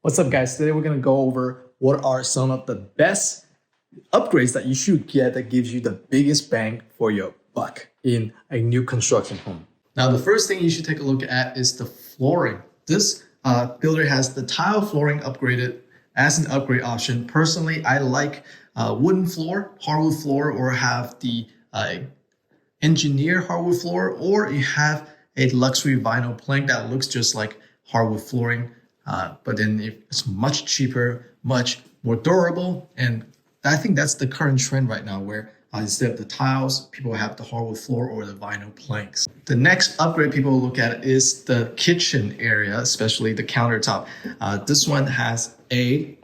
What's up, guys? Today we're going to go over what are some of the best upgrades that you should get that gives you the biggest bang for your buck in a new construction home. Now, the first thing you should take a look at is the flooring. This builder has the tile flooring upgraded as an upgrade option. Personally, I like wooden floor, hardwood floor, or have the engineer hardwood floor, or you have a luxury vinyl plank that looks just like hardwood flooring. But then it's much cheaper, much more durable. And I think that's the current trend right now, where instead of the tiles, people have the hardwood floor or the vinyl planks. The next upgrade people look at is the kitchen area, especially the countertop. This one has a...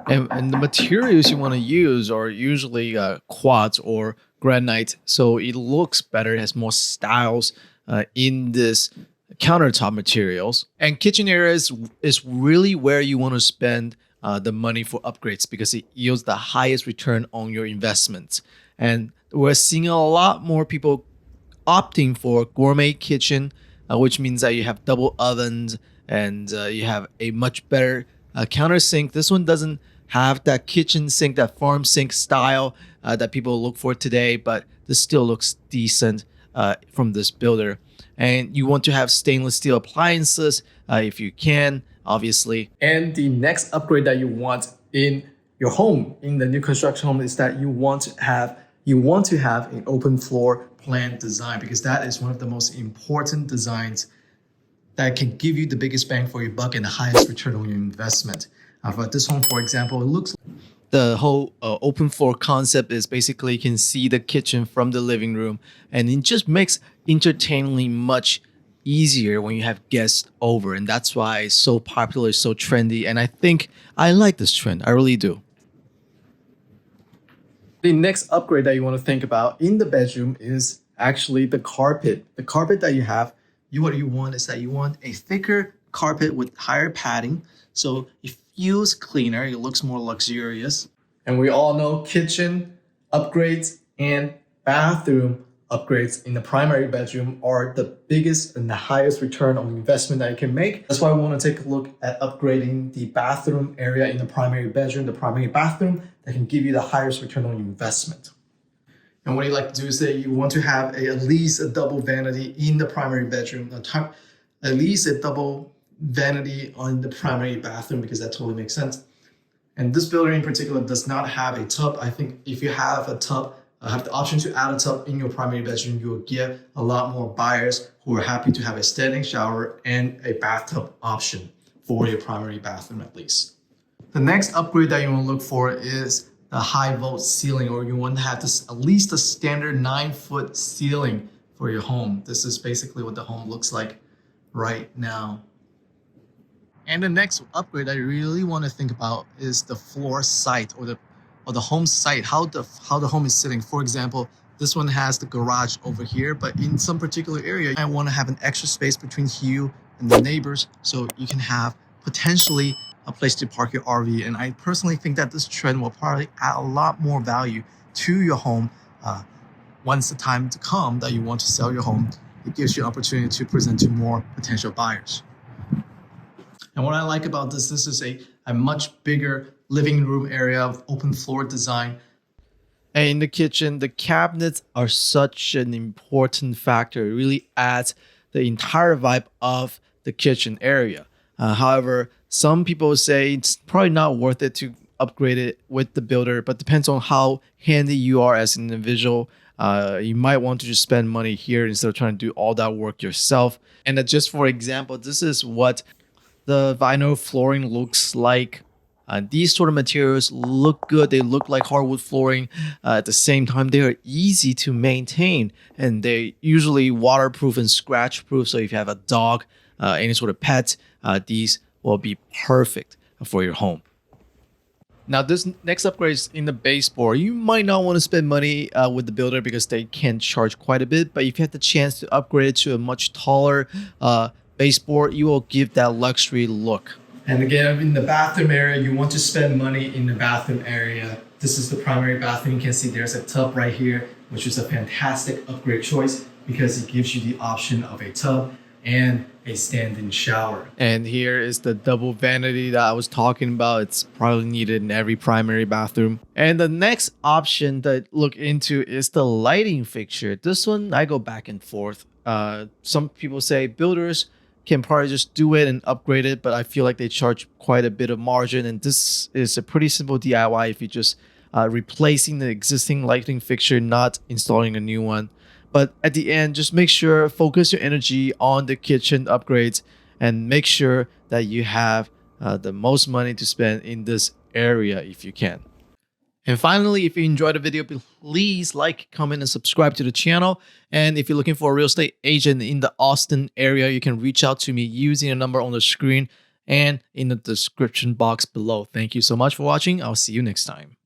And the materials you want to use are usually quartz or granite. So it looks better, it has more styles in this countertop materials. And kitchen areas is really where you want to spend the money for upgrades, because it yields the highest return on your investments. And we're seeing a lot more people opting for gourmet kitchen, which means that you have double ovens and you have a much better countersink. This one doesn't have that kitchen sink, that farm sink style that people look for today, but this still looks decent from this builder. And you want to have stainless steel appliances if you can, obviously. And the next upgrade that you want in your home, in the new construction home, is that you want to have an open floor plan design, because that is one of the most important designs that can give you the biggest bang for your buck and the highest return on your investment. For this home, for example, it looks like the whole open floor concept is basically you can see the kitchen from the living room, and it just makes entertaining much easier when you have guests over. And that's why it's so popular, so trendy. And I think I like this trend. I really do. the next upgrade that you want to think about in the bedroom is actually the carpet. The carpet that you have, what you want is that you want a thicker carpet with higher padding. So it feels cleaner, it looks more luxurious. And we all know kitchen upgrades and bathroom upgrades in the primary bedroom are the biggest and the highest return on investment that you can make. That's why we want to take a look at upgrading the bathroom area in the primary bedroom, the primary bathroom that can give you the highest return on your investment. And what you like to do is that you want to have at least a double vanity in the primary bedroom, at least a double vanity on the primary bathroom, because that totally makes sense. And this builder in particular does not have a tub. I think if you have a tub, have the option to add a tub in your primary bedroom, you will get a lot more buyers who are happy to have a standing shower and a bathtub option for your primary bathroom at least. The next upgrade that you want to look for is the high vault ceiling, or you want to have this at least a standard 9-foot ceiling for your home. This is basically what the home looks like right now. And the next upgrade I really want to think about is the floor site or the home site, how the home is sitting. For example, this one has the garage over here, but in some particular area, I want to have an extra space between you and the neighbors, so you can have potentially a place to park your RV. And I personally think that this trend will probably add a lot more value to your home once the time to come that you want to sell your home. It gives you an opportunity to present to more potential buyers. And what I like about this is a much bigger living room area of open floor design. And in the kitchen, the cabinets are such an important factor. It really adds the entire vibe of the kitchen area. However, some people say it's probably not worth it to upgrade it with the builder, but depends on how handy you are as an individual. You might want to just spend money here instead of trying to do all that work yourself. And just for example, this is what the vinyl flooring looks like. These sort of materials look good. They look like hardwood flooring. At the same time, they are easy to maintain, and they're usually waterproof and scratch proof. So if you have a dog, any sort of pet, these will be perfect for your home. Now, this next upgrade is in the baseboard. You might not want to spend money with the builder because they can charge quite a bit. But if you have the chance to upgrade it to a much taller baseboard, you will give that luxury look. And again, in the bathroom area, you want to spend money in the bathroom area. This is the primary bathroom. You can see there's a tub right here, which is a fantastic upgrade choice because it gives you the option of a tub. and a stand-in shower. And here is the double vanity that I was talking about. It's probably needed in every primary bathroom. And the next option that I look into is the lighting fixture. This one, I go back and forth. Some people say builders can probably just do it and upgrade it, but I feel like they charge quite a bit of margin. And this is a pretty simple DIY if you just replacing the existing lighting fixture, not installing a new one. But at the end, just make sure, focus your energy on the kitchen upgrades and make sure that you have the most money to spend in this area if you can. And finally, if you enjoyed the video, please like, comment, and subscribe to the channel. And if you're looking for a real estate agent in the Austin area, you can reach out to me using a number on the screen and in the description box below. Thank you so much for watching. I'll see you next time.